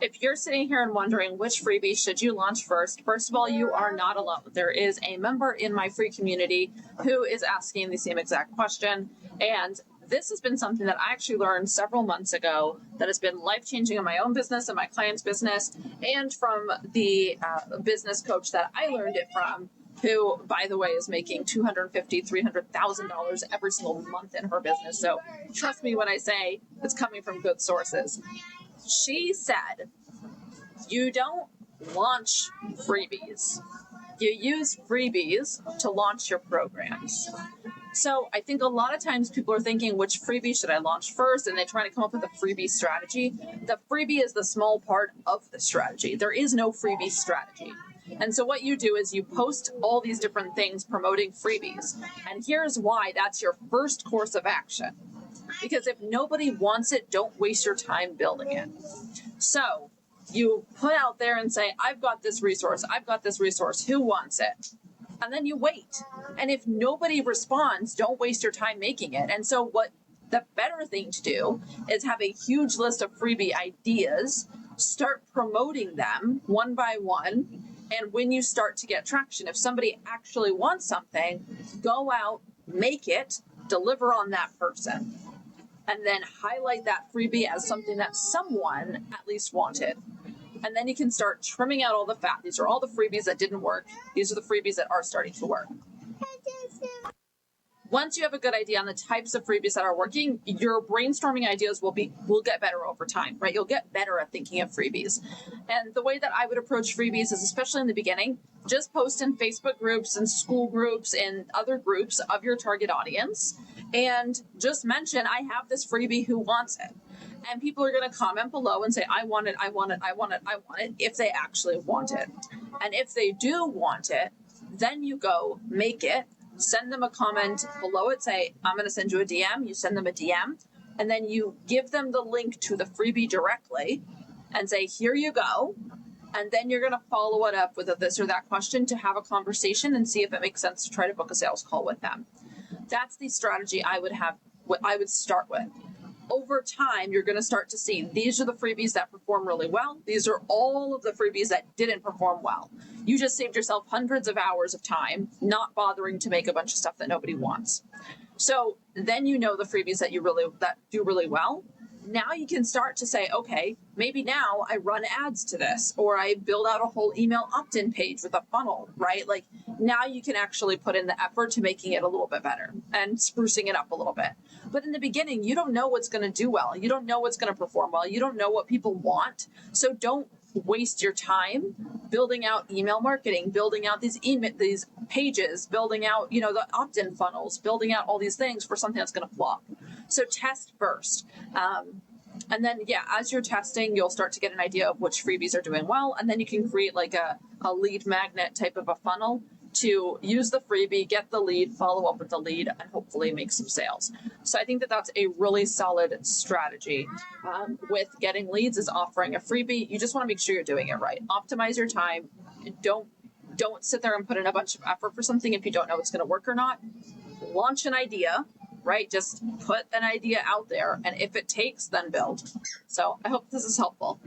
If you're sitting here and wondering which freebie should you launch first of all, you are not alone. There is a member in my free community who is asking the same exact question. And this has been something that I actually learned several months ago that has been life-changing in my own business and my client's business, and from the business coach that I learned it from, who, by the way, is making $250,000, $300,000 every single month in her business. So trust me when I say it's coming from good sources. She said, you don't launch freebies. You use freebies to launch your programs. So I think a lot of times people are thinking, which freebie should I launch first? And they're trying to come up with a freebie strategy. The freebie is the small part of the strategy. There is no freebie strategy. And so what you do is you post all these different things promoting freebies. And here's why that's your first course of action. Because if nobody wants it, don't waste your time building it. So you put out there and say, I've got this resource. I've got this resource. Who wants it? And then you wait. And if nobody responds, don't waste your time making it. And so what the better thing to do is have a huge list of freebie ideas, start promoting them one by one. And when you start to get traction, if somebody actually wants something, go out, make it, deliver on that person, and then highlight that freebie as something that someone at least wanted. And then you can start trimming out all the fat. These are all the freebies that didn't work. These are the freebies that are starting to work. Once you have a good idea on the types of freebies that are working, your brainstorming ideas will get better over time, right? You'll get better at thinking of freebies. And the way that I would approach freebies is, especially in the beginning, just post in Facebook groups and school groups and other groups of your target audience, and just mention, I have this freebie, who wants it? And people are going to comment below and say, I want it, I want it, I want it, I want it, if they actually want it. And if they do want it, then you go make it, send them a comment below it, say, I'm going to send you a DM, you send them a DM, and then you give them the link to the freebie directly and say, here you go. And then you're going to follow it up with a this or that question to have a conversation and see if it makes sense to try to book a sales call with them. That's the strategy I would start with. Over time, you're going to start to see these are the freebies that perform really well. These are all of the freebies that didn't perform well. You just saved yourself hundreds of hours of time not bothering to make a bunch of stuff that nobody wants. So then you know the freebies that do really well. Now you can start to say, okay, maybe now I run ads to this, or I build out a whole email opt-in page with a funnel, right? Like now you can actually put in the effort to making it a little bit better and sprucing it up a little bit. But in the beginning, you don't know what's going to do well. You don't know what's going to perform well. You don't know what people want. So don't waste your time building out email marketing, building out these pages, building out, the opt-in funnels, building out all these things for something that's going to flop. So test first. And then, as you're testing, you'll start to get an idea of which freebies are doing well. And then you can create like a lead magnet type of a funnel to use the freebie, get the lead, follow up with the lead, and hopefully make some sales. So I think that that's a really solid strategy with getting leads, is offering a freebie. You just want to make sure you're doing it right. Optimize your time. Don't sit there and put in a bunch of effort for something if you don't know it's going to work or not. Launch an idea, right? Just put an idea out there, and if it takes, then build. So I hope this is helpful.